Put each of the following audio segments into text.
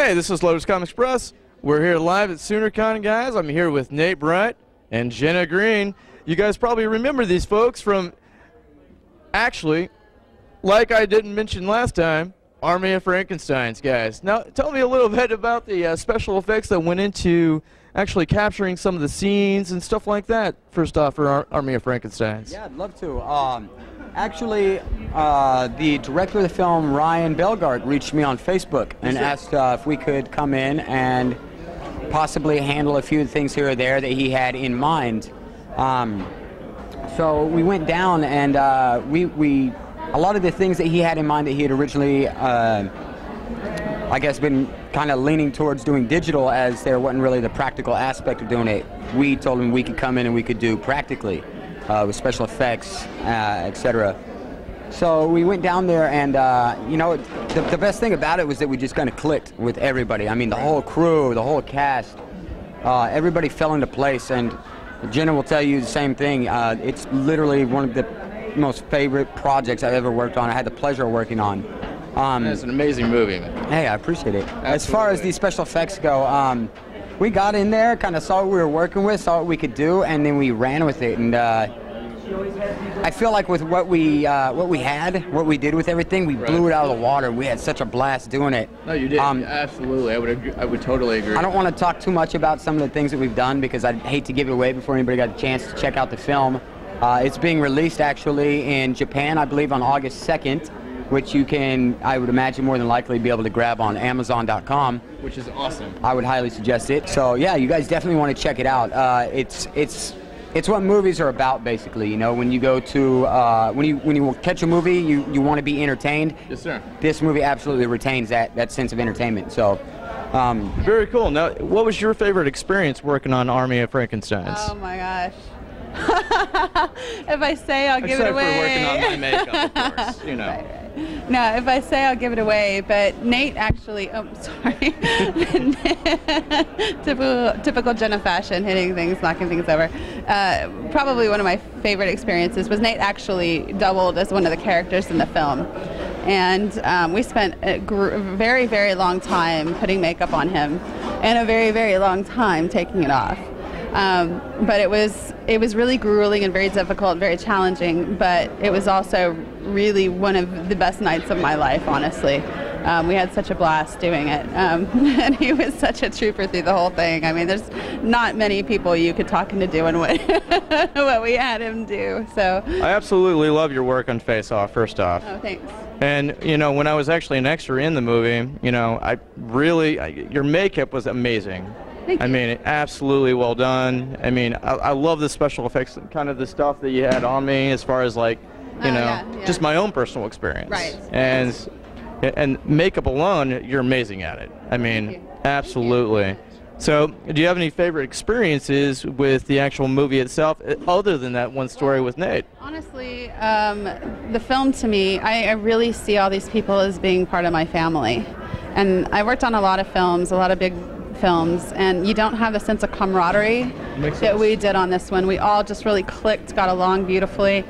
Hey, this is Lotus Comic Express. We're here live at SoonerCon, guys. I'm here with Nate Bright and Jenna Green. You guys probably remember these folks from, actually, like I didn't mention last time, Army of Frankenstein's, guys. Now, tell me a little bit about the special effects that went into actually capturing some of the scenes and stuff like that, first off, for Army of Frankenstein's. Yeah, I'd love to. Actually, the director of the film, Ryan Belgart, reached me on Facebook and asked if we could come in and possibly handle a few things here or there that he had in mind. So we went down and a lot of the things that he had in mind that he had originally, I guess, been kind of leaning towards doing digital, as there wasn't really the practical aspect of doing it. We told him we could come in and we could do practically with special effects, etc. So we went down there, and you know, the best thing about it was that we just kind of clicked with everybody. I mean, the whole crew, the whole cast, everybody fell into place. And Jenna will tell you the same thing. It's literally one of the most favorite projects I've ever worked on. I had the pleasure of working on. It's an amazing movie, man. Hey, I appreciate it. Absolutely. As far as these special effects go, we got in there, kind of saw what we were working with, saw what we could do, and then we ran with it. And I feel like with what we did with everything, we blew it out of the water. We had such a blast doing it. No, you did. Absolutely. I would totally agree. I don't want to talk too much about some of the things that we've done because I'd hate to give it away before anybody got a chance to check out the film. It's being released actually in Japan, I believe, on August 2nd, which you can, I would imagine, more than likely be able to grab on Amazon.com. Which is awesome. I would highly suggest it. So yeah, you guys definitely want to check it out. It's what movies are about, basically. You know, when you go to when you catch a movie, you want to be entertained. Yes, sir. This movie absolutely retains that sense of entertainment. So. Very cool. Now, what was your favorite experience working on Army of Frankenstein's? Oh my gosh. If I say, I'll give it away. Except for working on my makeup, of course, you know. Right. No, if I say, I'll give it away. But Nate actually, oh, sorry. Typical Jenna fashion, hitting things, knocking things over. Probably one of my favorite experiences was Nate actually doubled as one of the characters in the film. And we spent a very, very long time putting makeup on him and a very, very long time taking it off. But it was really grueling and very difficult, very challenging, but it was also really one of the best nights of my life, honestly. We had such a blast doing it, and he was such a trooper through the whole thing. I mean, there's not many people you could talk into doing what, what we had him do. So I absolutely love your work on Face Off, first off. Oh, thanks. And, you know, when I was actually an extra in the movie, you know, your makeup was amazing. Thank you. I mean, absolutely well done. I mean, I love the special effects, kind of the stuff that you had on me as far as, like, you know, yeah. just my own personal experience. Right. And makeup alone, you're amazing at it. I mean, absolutely. So, do you have any favorite experiences with the actual movie itself, other than that one story with Nate? Honestly, the film, to me, I really see all these people as being part of my family. And I worked on a lot of films, a lot of big films, and you don't have the sense of camaraderie that we did on this one. We all just really clicked, got along beautifully,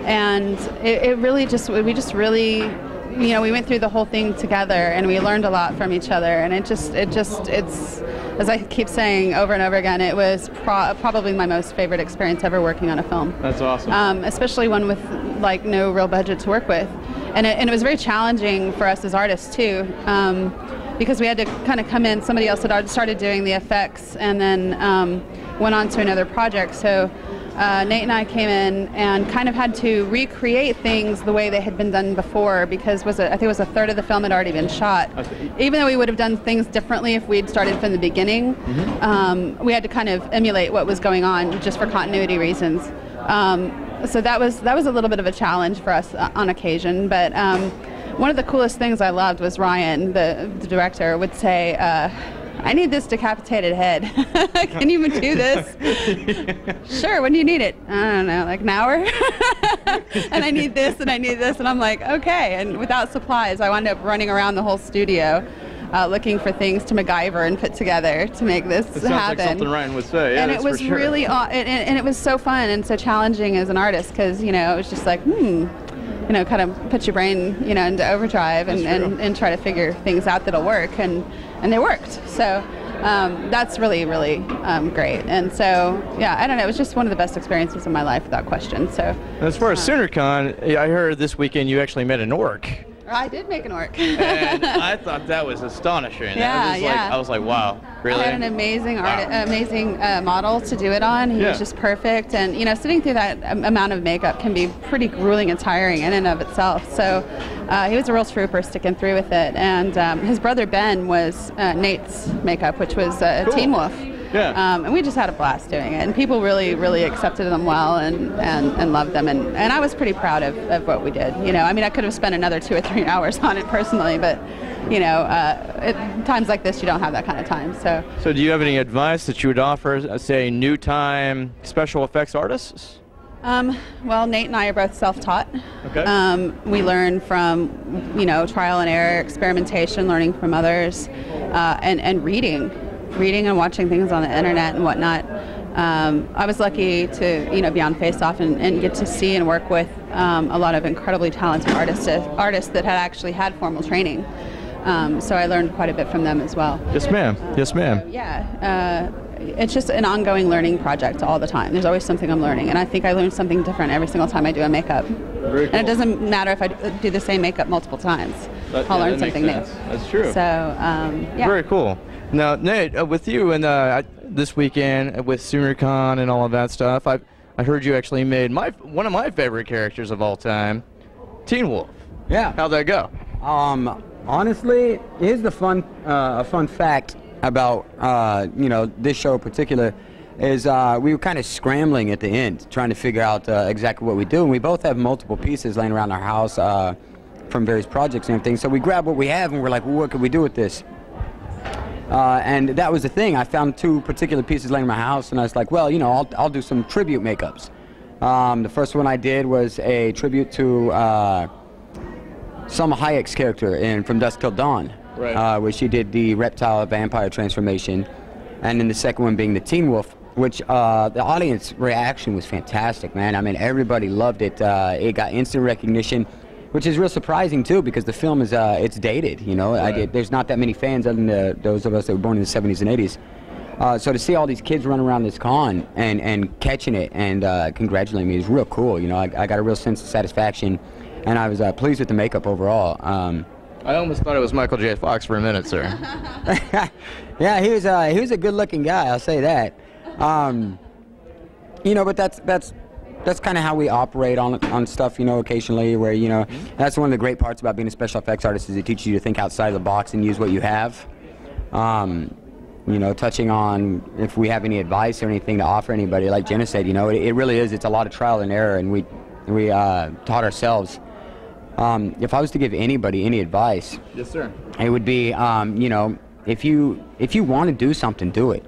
and it really just, we just really, you know, we went through the whole thing together, and we learned a lot from each other, and it's, as I keep saying over and over again, it was probably my most favorite experience ever working on a film. That's awesome. Especially one with, like, no real budget to work with. And it was very challenging for us as artists, too, because we had to kind of come in. Somebody else had started doing the effects and then went on to another project. So Nate and I came in and kind of had to recreate things the way they had been done before, because I think it was a third of the film had already been shot. Even though we would have done things differently if we'd started from the beginning, we had to kind of emulate what was going on just for continuity reasons. So that was a little bit of a challenge for us on occasion, but one of the coolest things I loved was Ryan, the director, would say, I need this decapitated head. Can you do this? Sure, when do you need it? I don't know, like an hour? And I need this, and I need this, and I'm like, okay. And without supplies, I wound up running around the whole studio looking for things to MacGyver and put together to make this happen. Sounds like something Ryan would say. Yeah, and it was really, and it was so fun and so challenging as an artist, because, you know, it was just like, kind of put your brain, into overdrive and try to figure things out that'll work, and they worked. So that's really, really great. And so, yeah, I don't know, it was just one of the best experiences of my life without question. So As far as SoonerCon, I heard this weekend you actually met an orc. I did make an orc. And I thought that was astonishing. Yeah, I was like, wow, really? I had an amazing model to do it on. He was just perfect. And, sitting through that amount of makeup can be pretty grueling and tiring in and of itself. So he was a real trooper sticking through with it. And his brother Ben was Nate's makeup, which was Teen Wolf. Yeah. And we just had a blast doing it. And people really, really accepted them well and loved them. And I was pretty proud of what we did. I could have spent another 2 or 3 hours on it personally, but, at times like this, you don't have that kind of time. So do you have any advice that you would offer, say, new-time special effects artists? Well, Nate and I are both self-taught. Okay. We learn from, trial and error, experimentation, learning from others, and reading and watching things on the internet and whatnot. I was lucky to, be on Face Off and get to see and work with a lot of incredibly talented artists that had actually had formal training. So I learned quite a bit from them as well. Yes, ma'am. Yes, ma'am. Yeah. It's just an ongoing learning project all the time. There's always something I'm learning, and I think I learn something different every single time I do a makeup. Very cool. And it doesn't matter if I do the same makeup multiple times. I'll learn something new. That's true. So, yeah. Very cool. Now, Nate, with you and this weekend with SoonerCon and all of that stuff, I heard you actually made one of my favorite characters of all time, Teen Wolf. Yeah. How'd that go? Honestly, here's a fun fact about this show in particular is we were kind of scrambling at the end trying to figure out exactly what we do, and we both have multiple pieces laying around our house from various projects and everything, so we grabbed what we have and we're like, well, what could we do with this? And that was the thing. I found 2 particular pieces laying in my house, and I was like, well, I'll do some tribute makeups. The first one I did was a tribute to Salma Hayek's character From Dusk Till Dawn, right. Where she did the reptile vampire transformation, and then the second one being the Teen Wolf, which the audience reaction was fantastic, man. I mean, everybody loved it. It got instant recognition, which is real surprising too, because the film is it's dated. Right. There's not that many fans other than those of us that were born in the 70s and 80s. So to see all these kids run around this con and catching it and congratulating me is real cool. I got a real sense of satisfaction, and I was pleased with the makeup overall. I almost thought it was Michael J. Fox for a minute, sir. Yeah, he was a good-looking guy. I'll say that. But that's kind of how we operate on stuff, occasionally, where, that's one of the great parts about being a special effects artist is it teaches you to think outside the box and use what you have. Touching on if we have any advice or anything to offer anybody, like Jenna said, it really is, it's a lot of trial and error, and we taught ourselves. If I was to give anybody any advice, Yes, sir. it would be, if you want to do something, do it.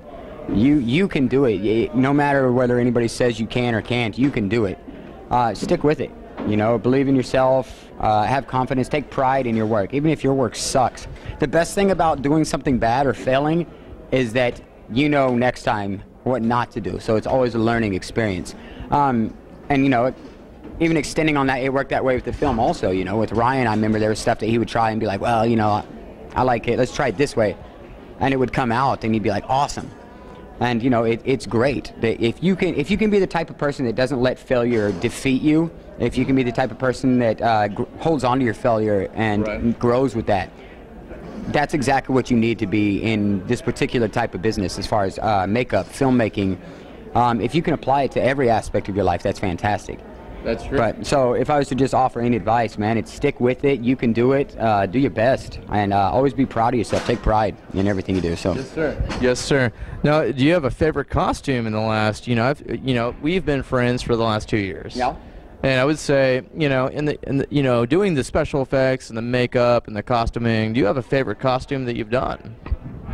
You can do it. No matter whether anybody says you can or can't, you can do it. Stick with it. Believe in yourself. Have confidence. Take pride in your work, even if your work sucks. The best thing about doing something bad or failing is that next time what not to do. So it's always a learning experience. Even extending on that, it worked that way with the film also. With Ryan, I remember there was stuff that he would try and be like, well, I like it. Let's try it this way, and it would come out, and he'd be like, awesome. And it's great that if you can be the type of person that doesn't let failure defeat you, if you can be the type of person that holds on to your failure and Right. grows with that, that's exactly what you need to be in this particular type of business as far as makeup, filmmaking. If you can apply it to every aspect of your life, that's fantastic. That's true. But so if I was to just offer any advice, man, it's stick with it. You can do it. Do your best, and always be proud of yourself. Take pride in everything you do. So. Yes, sir. Yes, sir. Now, do you have a favorite costume in the last? We've been friends for the last 2 years. Yeah. And I would say, in the doing the special effects and the makeup and the costuming, do you have a favorite costume that you've done?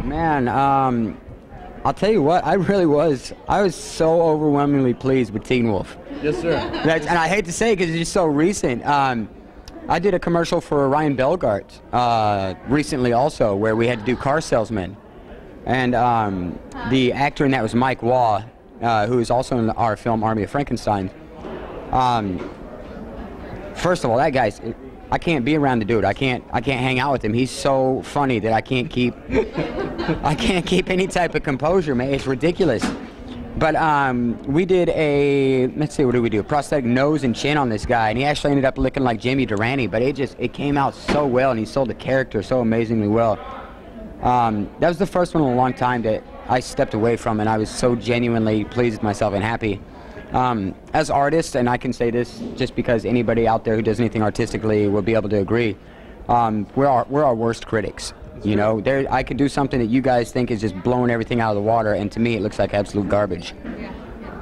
Man, I'll tell you what, I was so overwhelmingly pleased with Teen Wolf. Yes, sir. And I hate to say it because it's just so recent. I did a commercial for Ryan Belgart recently also, where we had to do car salesmen. And the actor in that was Mike Waugh, who is also in our film Army of Frankenstein. first of all, that guy's, I can't be around the dude. I can't hang out with him. He's so funny that I can't keep any type of composure, man. It's ridiculous. But we did let's see, what did we do? A prosthetic nose and chin on this guy, and he actually ended up looking like Jimmy Durante, but it came out so well, and he sold the character so amazingly well. That was the first one in a long time that I stepped away from, and I was so genuinely pleased with myself and happy. As artists, and I can say this just because anybody out there who does anything artistically will be able to agree, we're our worst critics. You know, I could do something that you guys think is just blowing everything out of the water, and to me it looks like absolute garbage.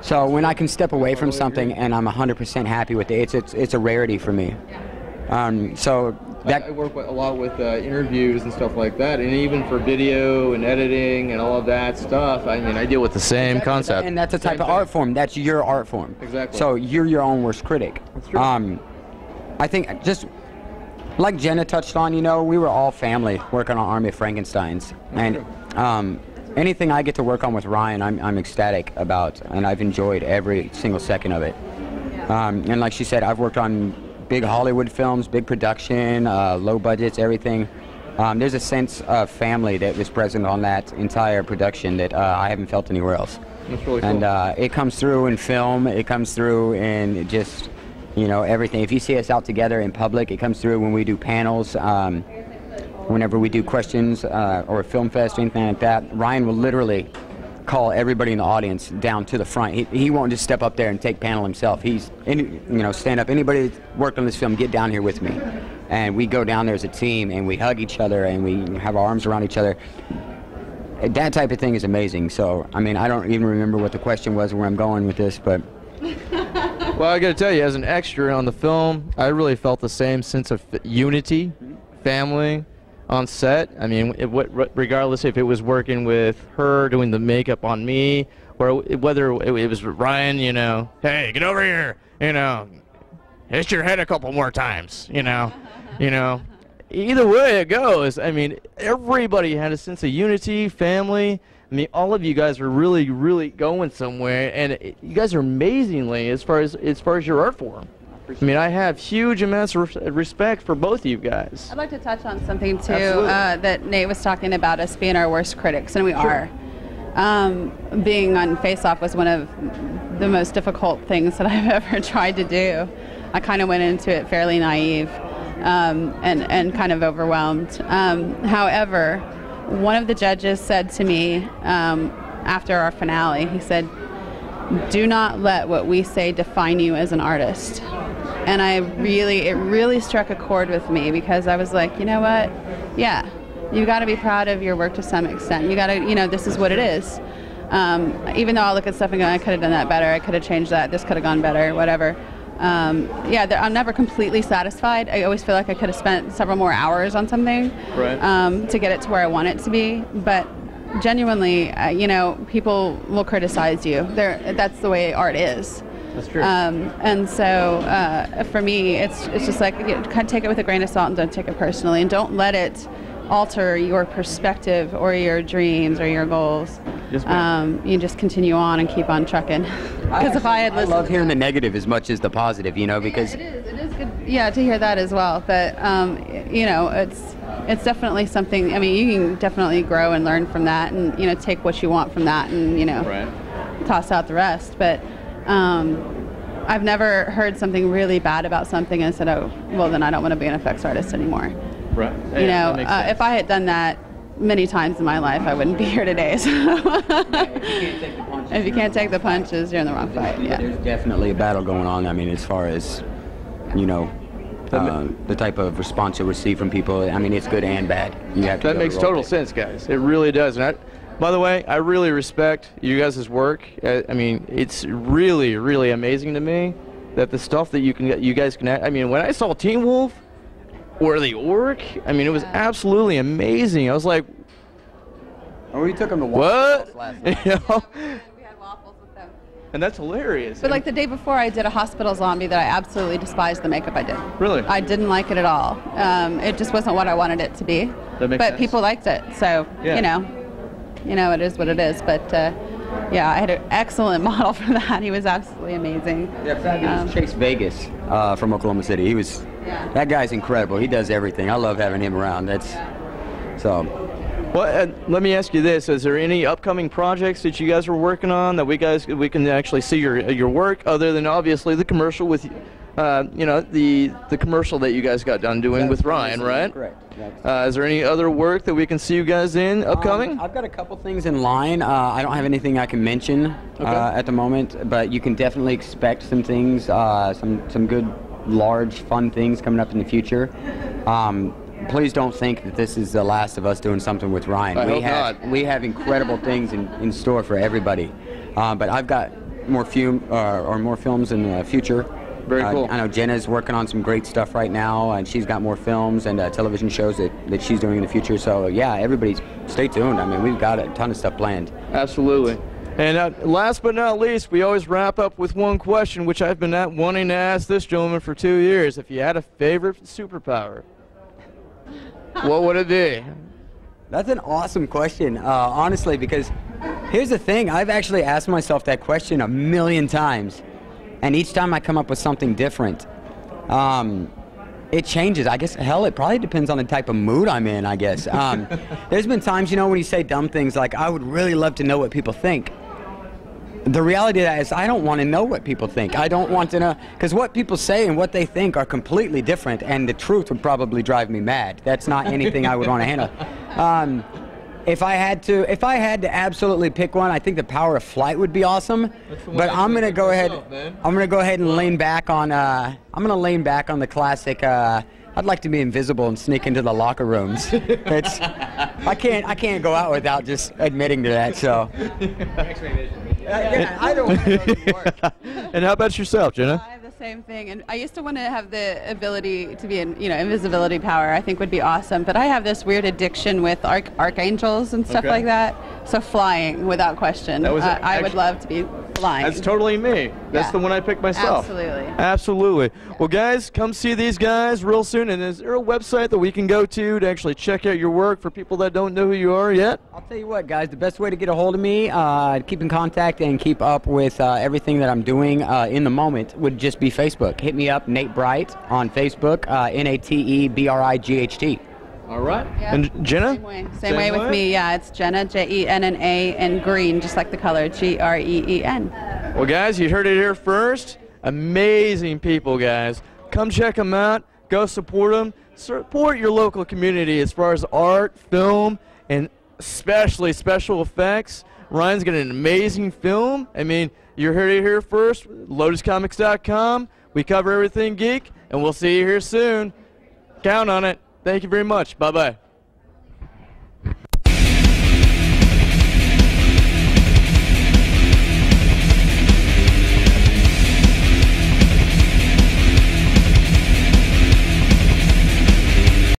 So when I can step away from something and I'm 100% happy with it, it's a rarity for me. So I work a lot with interviews and stuff like that, and even for video and editing and all of that stuff. I mean, I deal with the same concept. And that's a type of art form. That's your art form. Exactly. So you're your own worst critic. That's true. I think just like Jenna touched on, you know, we were all family working on Army of Frankensteins, and anything I get to work on with Ryan, I'm ecstatic about, and I've enjoyed every single second of it. And like she said, I've worked on big Hollywood films, big production, low budgets, everything. There's a sense of family that was present on that entire production that I haven't felt anywhere else. That's really cool. And it comes through in film, it comes through in just, you know, everything. If you see us out together in public, it comes through when we do panels, whenever we do questions or a film fest or anything like that. Ryan will literally call everybody in the audience down to the front. He won't just step up there and take panel himself. Stand up. Anybody that's worked on this film, get down here with me. And we go down there as a team, and we hug each other, and we have our arms around each other. That type of thing is amazing. So, I mean, I don't even remember what the question was, where I'm going with this, but... Well, I got to tell you, as an extra on the film, I really felt the same sense of unity, family, on set. I mean, regardless if it was working with her doing the makeup on me, or whether it was Ryan, you know, hey, get over here, you know, hit your head a couple more times, you know. Either way it goes, I mean, everybody had a sense of unity, family. I mean, all of you guys are really, really going somewhere, and you guys are amazingly as far as your art form. I mean, I have huge amounts of respect for both of you guys. I'd like to touch on something too that Nate was talking about, us being our worst critics, and we are. Being on Face Off was one of the most difficult things that I've ever tried to do. I kind of went into it fairly naive and kind of overwhelmed. However, one of the judges said to me after our finale, he said, "Do not let what we say define you as an artist." And it really struck a chord with me, because I was like, you know what? Yeah, you got to be proud of your work to some extent. You got to, you know, this is what it is. Even though I look at stuff and go, I could have done that better. I could have changed that. This could have gone better. Whatever. I'm never completely satisfied. I always feel like I could have spent several more hours on something to get it to where I want it to be. But genuinely, you know, people will criticize you. That's the way art is. That's true. And so for me, it's just like, you kind of take it with a grain of salt and don't take it personally, and don't let it alter your perspective or your dreams or your goals. You just continue on and keep on trucking. Because if I had listened, I love hearing the negative as much as the positive, you know, because it is good, yeah, to hear that as well. But you know, it's definitely something. I mean, you can definitely grow and learn from that, and you know, take what you want from that, and you know, toss out the rest. But I've never heard something really bad about something and said, oh, well, then I don't want to be an effects artist anymore. Right. You know, if I had done that many times in my life, I wouldn't be here today. So if you can't take the punches, you're in the wrong fight. Yeah. There's definitely a battle going on. I mean, as far as, you know, the type of response you'll receive from people, I mean, it's good and bad. That makes total sense, guys. It really does. And by the way, I really respect you guys' work. I mean, it's really, really amazing to me that the stuff that you guys can. I mean, when I saw Teen Wolf or the Orc, I mean, it was absolutely amazing. I was like, "Oh, we took them to waffles last night." You know? We had waffles with them. And that's hilarious. But like the day before, I did a hospital zombie that I absolutely despised the makeup I did. Really? I didn't like it at all. It just wasn't what I wanted it to be. That makes but sense. people liked it, so Yeah. you know, it is what it is. But yeah, I had an excellent model for that. He was absolutely amazing. Yeah, fabulous. Chase Vegas from Oklahoma City. He was, that guy's incredible. He does everything. I love having him around. So. Well, let me ask you this: is there any upcoming projects that you guys are working on that we can actually see your work, other than obviously the commercial with, the commercial that you guys got done doing with Ryan, right? Correct. Is there any other work that we can see you guys in upcoming? I've got a couple things in line. I don't have anything I can mention at the moment, but you can definitely expect some things, some good, large, fun things coming up in the future. Please don't think that this is the last of us doing something with Ryan. I hope not. We have incredible things in store for everybody. But I've got more films in the future. Very cool. I know Jenna's working on some great stuff right now, and she's got more films and television shows that she's doing in the future. So yeah, everybody stay tuned. I mean, we've got a ton of stuff planned. Absolutely. And last but not least, we always wrap up with one question, which I've been wanting to ask this gentleman for 2 years. If you had a favorite superpower, what would it be? That's an awesome question, honestly, because here's the thing. I've actually asked myself that question a million times, and each time I come up with something different. It changes. I guess, hell, it probably depends on the type of mood I'm in, I guess. There's been times, when you say dumb things like, I would really love to know what people think. The reality of that is I don't want to know what people think. I don't want to know, because what people say and what they think are completely different, and the truth would probably drive me mad. That's not anything I would want to handle. If I had to absolutely pick one, I think the power of flight would be awesome. But I'm gonna go ahead. I'm gonna go ahead and lean back on. I'm gonna lean back on the classic. I'd like to be invisible and sneak into the locker rooms. I can't go out without just admitting to that. So. Yeah, I don't want to go to work. And how about yourself, Jenna? I have the same thing, and I used to want to have the ability to be invisibility power. I think would be awesome, but I have this weird addiction with archangels and stuff like that. So flying, without question. I would love to be flying. That's totally me. That's the one I picked myself. Absolutely. Absolutely. Well, guys, come see these guys real soon. And is there a website that we can go to actually check out your work for people that don't know who you are yet? I'll tell you what, guys. The best way to get a hold of me, keep in contact and keep up with everything that I'm doing in the moment would just be Facebook. Hit me up, Nate Bright, on Facebook, NateBright. All right. Yep. And Jenna? Same way with me. Yeah, it's Jenna, Jenna, and Green, just like the color, Green. Well, guys, you heard it here first. Amazing people, guys. Come check them out. Go support them. Support your local community as far as art, film, and especially special effects. Ryan's got an amazing film. I mean, you heard it here first. LotusComics.com. We cover everything geek, and we'll see you here soon. Count on it. Thank you very much. Bye-bye.